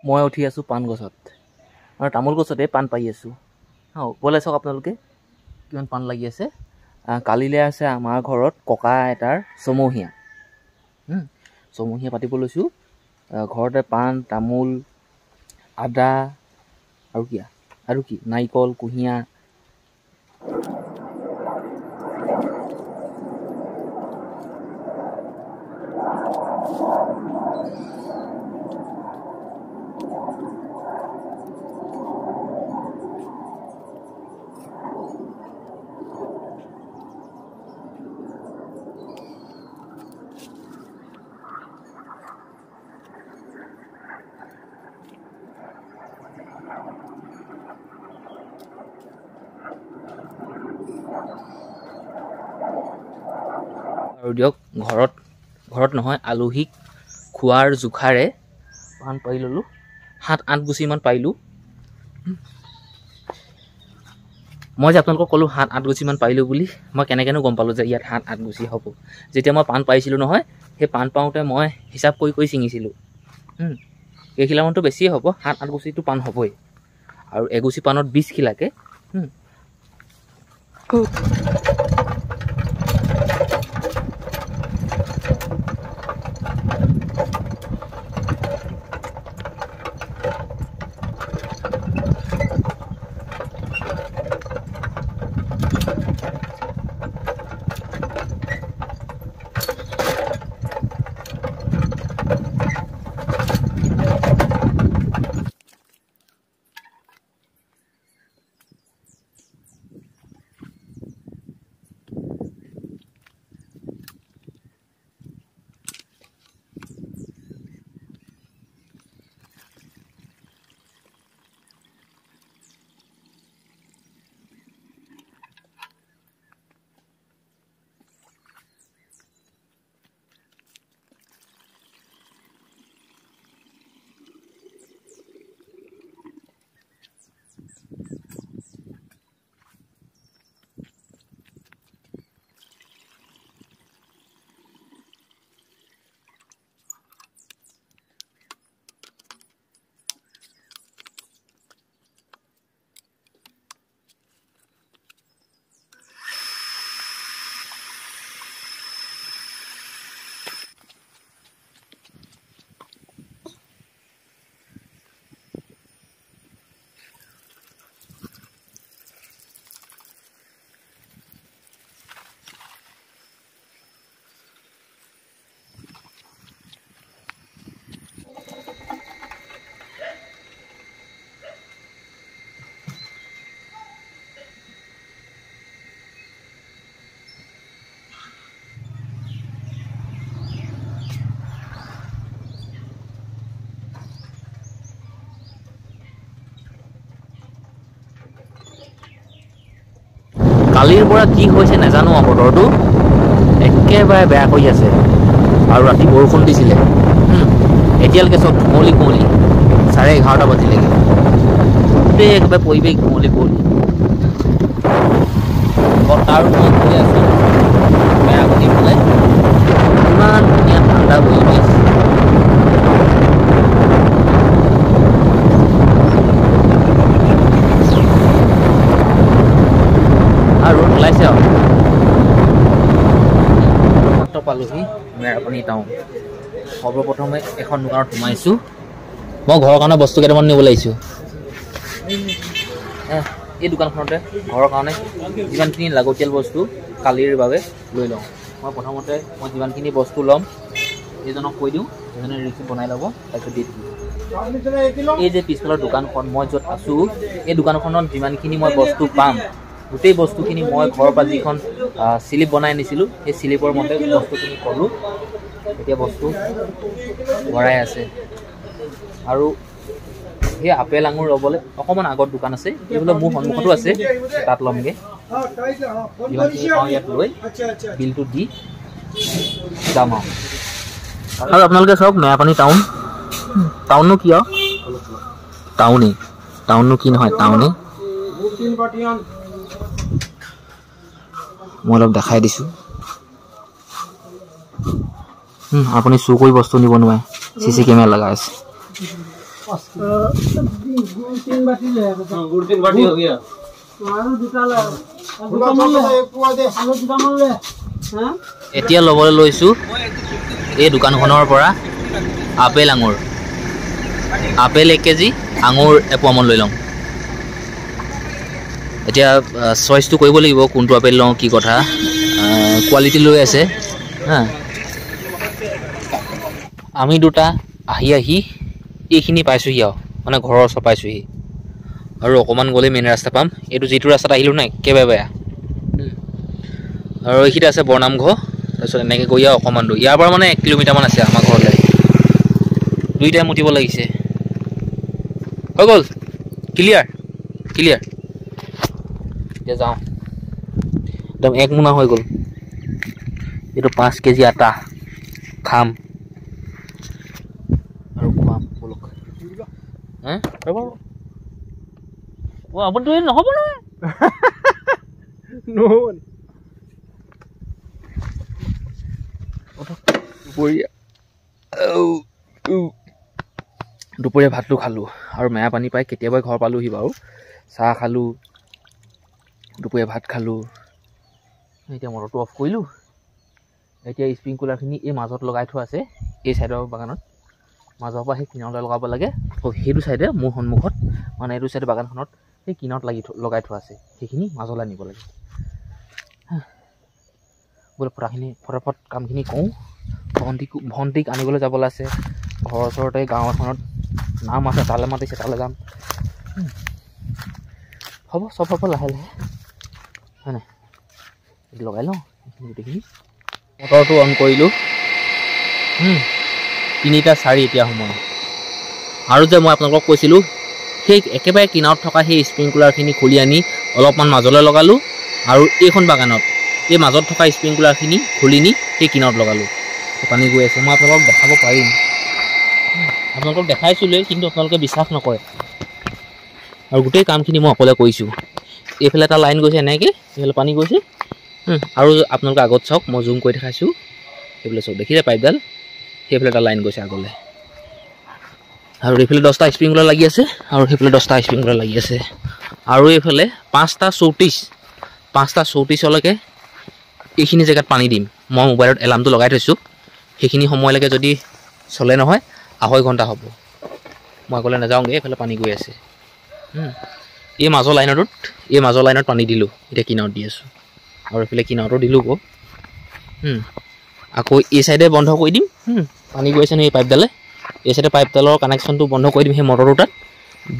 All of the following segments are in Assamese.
মই উঠি আছোঁ পাণ গছত আৰু তামোল গছতে পাণ পাই আছোঁ। ওপৰলৈ চাওক আপোনালোকে কিমান পাণ লাগি আছে। কালিলৈ আছে আমাৰ ঘৰত ককা এটাৰ ছমহীয়া পাতিব লৈছোঁ। ঘৰতে পাণ তামোল আদা আৰু কি নাৰিকল কুঁহিয়াৰ আৰু দিয়ক ঘৰত নহয় আলহীক খোৱাৰ জোখাৰে পাণ পাৰি ল'লোঁ। 7-8 গুচিমান পাৰিলোঁ। মই যে আপোনালোকক ক'লোঁ 7-8 গুচিমান পাৰিলোঁ বুলি, মই কেনেকৈনো গম পালোঁ যে ইয়াত 7-8 গুচি হ'ব। যেতিয়া মই পাণ পাৰিছিলোঁ নহয়, সেই পাণ পাওঁতে মই হিচাপ কৰি ছিঙিছিলোঁ। কেইখিলামানটো বেছিয়ে হ'ব, 7-8 গুচিটো পাণ হ'বই। আৰু এগুচি পাণত 20 খিলাকে। কালিৰ পৰা কি হৈছে নাজানো, বতৰটো একেবাৰে বেয়া কৰি আছে। আৰু ৰাতি বৰষুণ দিছিলে। এতিয়ালৈকে চব কুঁৱলী 11:30 বাজিলেগৈ। গোটেই একেবাৰে পৰিৱেশ কুঁৱলী বতাহো মই গৈ আছোঁ বেয়া কৰি পেলাই। ইমান ধুনীয়া ঠাণ্ডা পৰিৱেশ। আৰু ৰ'দ ওলাইছে আৰু পালোহি মেৰাপানী টাউন। সৰ্বপ্ৰথমে এখন দোকানত সোমাইছোঁ। মই ঘৰৰ কাৰণে বস্তু কেইটামান নিবলৈ আহিছোঁ। এই দোকানখনতে ঘৰৰ কাৰণে যিমানখিনি লাগতিয়াল বস্তু কালিৰ বাবে লৈ লওঁ। মই প্ৰথমতে মই যিমানখিনি বস্তু ল'ম এইজনক কৈ দিওঁ, এজনে ৰিচিপ্ট বনাই ল'ব, তাৰপিছত দি দিম। এই যে পিছফালৰ দোকানখন মই য'ত আছোঁ এই দোকানখনত যিমানখিনি মই বস্তু পাম গোটেই বস্তুখিনি মই ঘৰৰ পৰা যিখন স্লিপ বনাই আনিছিলোঁ সেই স্লিপৰ মতে বস্তুখিনি ক'লোঁ। এতিয়া বস্তু ভৰাই আছে আৰু সেই আপেল আঙুৰ ল'বলৈ অকণমান আগত দোকান আছে, এইবোলে মোৰ সন্মুখতো আছে, তাত ল'মগৈ। যিমানখিনি পাওঁ ইয়াত লৈ বিলটো দি যাম আৰু আপোনালোকে চাওক মেৰাপানী টাউননো কি আৰু টাউননো কি নহয় টাউনেই। মই অলপ দেখাই দিছোঁ। আপুনি চুৰ কৰি বস্তু নিব নোৱাৰে, CC কেমেৰা লগা আছে। এতিয়া ল'বলৈ লৈছোঁ এই দোকানখনৰ পৰা আপেল আঙুৰ। আপেল 1 কেজি, আঙুৰ এপোৱামান লৈ লওঁ। এতিয়া চইচটো কৰিব লাগিব কোনটো আপেল লওঁ, কি কথা, কোৱালিটি লৈ আছে হা। আমি দুটা আহি এইখিনি পাইছোঁহি আৰু মানে ঘৰৰ ওচৰ পাইছোঁহি আৰু অকণমান গ'লে মেইন ৰাস্তা পাম। এইটো যিটো ৰাস্তাত আহিলোঁ নাই একেবাৰে বেয়া। আৰু এইখিনিতে আছে বৰনামঘৰ, তাৰপিছত এনেকৈ গৈ আৰু অকণমান দূৰ, ইয়াৰ পৰা মানে 1 কিলোমিটাৰমান আছে আমাৰ ঘৰলৈ। দুইটাই মুতিব লাগিছে, হৈ গ'ল ক্লিয়াৰ। এতিয়া যাওঁ, একদম 1 মোনা হৈ গ'ল। এইটো 5 কেজি আটা খাম আৰু খুৱাম বলক। আপুনিতো নহ'ব নহয় দুপৰীয়া ভাতটো খালোঁ আৰু মেৰাপানী পাই কেতিয়াবাই ঘৰ পালোঁহি বাৰু। চাহ খালোঁ, দুপৰীয়া ভাত খালোঁ। এতিয়া মটৰটো অফ কৰিলোঁ। এতিয়া স্প্ৰিংকুলাৰখিনি এই মাজত লগাই থোৱা আছে, এই ছাইডৰ বাগানত মাজৰ পৰা সেই কিনাৰলৈ লগাব লাগে। সেইটো ছাইডে মোৰ সন্মুখত মানে এইটো ছাইডে বাগানখনত সেই কিনাৰত লগাই থোৱা আছে, সেইখিনি মাজলৈ আনিব লাগে। বোলে ফটাফট কামখিনি কৰোঁ। ভণ্টিক আনিবলৈ যাবলৈ আছে, ঘৰৰ ওচৰতে গাঁও এখনত নাম আছে, তালৈ মাতিছে, তালৈ যাম। হ'ব চব হ'ব লাহে লাহে হয় নাই। লগাই লওঁ গোটেইখিনি। মটৰটো অন কৰিলোঁ, 3:04 এতিয়া সময়। আৰু যে মই আপোনালোকক কৈছিলোঁ সেই একেবাৰে কিনাৰত থকা সেই স্প্ৰিংকুলাৰখিনি খুলি আনি অলপমান মাজলৈ লগালোঁ আৰু এইখন বাগানত এই মাজত থকা স্প্ৰিংকুলাৰখিনি খুলি নি সেই কিনাৰত লগালোঁ। পানী গৈ আছে, মই আপোনালোকক দেখাব পাৰিম। আপোনালোকক দেখাইছিলোঁৱেই, কিন্তু আপোনালোকে বিশ্বাস নকৰে। আৰু গোটেই কামখিনি মই অকলে কৰিছোঁ। এইফালে এটা লাইন গৈছে এনেকৈ, এইফালে পানী গৈছে। আৰু আপোনালোকে আগত চাওক, মই জুম কৰি দেখাইছোঁ। সেইফালে চাওক, দেখিছে পাইপডাল, সেইফালে এটা লাইন গৈছে আগলৈ। আৰু এইফালে 10টা স্প্ৰিংকুলাৰ লাগি আছে আৰু সেইফালে 10টা স্প্ৰিংকুলাৰ লাগি আছে। আৰু এইফালে 5:34লৈকে এইখিনি জেগাত পানী দিম। মই মোবাইলত এলাৰ্মটো লগাই থৈছোঁ, সেইখিনি সময়লৈকে যদি চলে নহয় 2.5 ঘণ্টা হ'ব। মই আগলৈ নাযাওঁগৈ, এইফালে পানী গৈ আছে। এই মাজৰ লাইনত পানী দিলোঁ, এতিয়া কিনাৰত দি আছোঁ। আৰু এইফালে কিনাৰতো দিলোঁ গৈ। আকৌ এই চাইডে বন্ধ কৰি দিম, পানী গৈ আছে নহয় এই পাইপডালে। এই চাইডে পাইপডালৰ কানেকশ্যনটো বন্ধ কৰি দিম, সেই মটৰটো তাত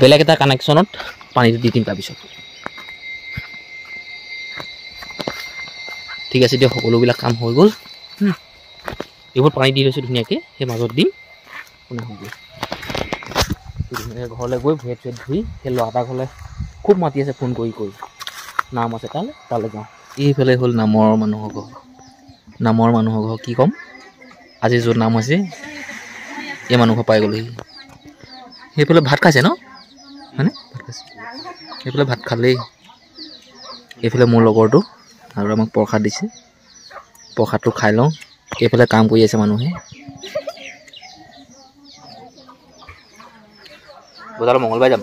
বেলেগ এটা কানেকশ্যনত পানীটো দি দিম তাৰপিছত। ঠিক আছে দিয়ক, সকলোবিলাক কাম হৈ গ'ল। এইবোৰ পানী দি লৈছোঁ ধুনীয়াকৈ, সেই মাজত দিম। কোনে হ'ব ধুনীয়াকৈ ঘৰলৈ গৈ ভৰিত চৰিত ধুই সেই ল'ৰা এটা ঘৰলৈ খুব মাতি আছে ফোন কৰি নাম আছে তালৈ যাওঁ। এইফালে হ'ল নামৰ মানুহৰ ঘৰ। কি ক'ম, আজি য'ত নাম হৈছে এই মানুহ ঘৰ পাই গ'লোহি। সেইফালে ভাত খাইছে ন, হয়নে? ভাত খাইছে, সেইফালে ভাত খালেই। এইফালে মোৰ লগৰটো আৰু আমাক প্ৰসাদ দিছে, প্ৰসাদটো খাই লওঁ। এইফালে কাম কৰি আছে মানুহে। বজাৰত মঙলবাৰে যাম।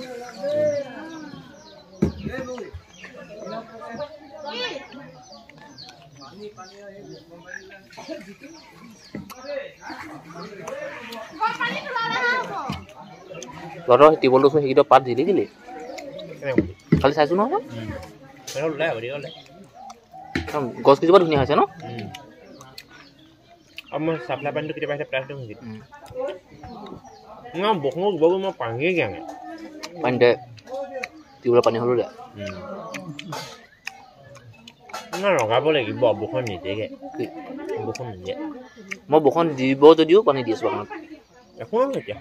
তহঁতৰ টিবলটো সেইকেইটা পাত জিলি দিলি। খালি চাইছোঁ নহয় ওলাই হ'ব ওলাই গছ কেইজোপা ধুনীয়া হৈছে ন আৰু মই চাপ্লাই পানীটো কেতিয়াবা আহিলে প্ৰাইচ দিওঁ মই বৰষুণৰ গোবৰবোৰ মই পানীয়ে দিয়া নাই পানীতে টিউবেলৰ পানী হ'লেও দিয়া মই লগাব লাগিব বৰষুণ নিদিয়েগৈ বৰষুণ নিদিয়ে মই বৰষুণ দিব যদিও পানী দি আছোঁ বাগানত একো নহয় এতিয়া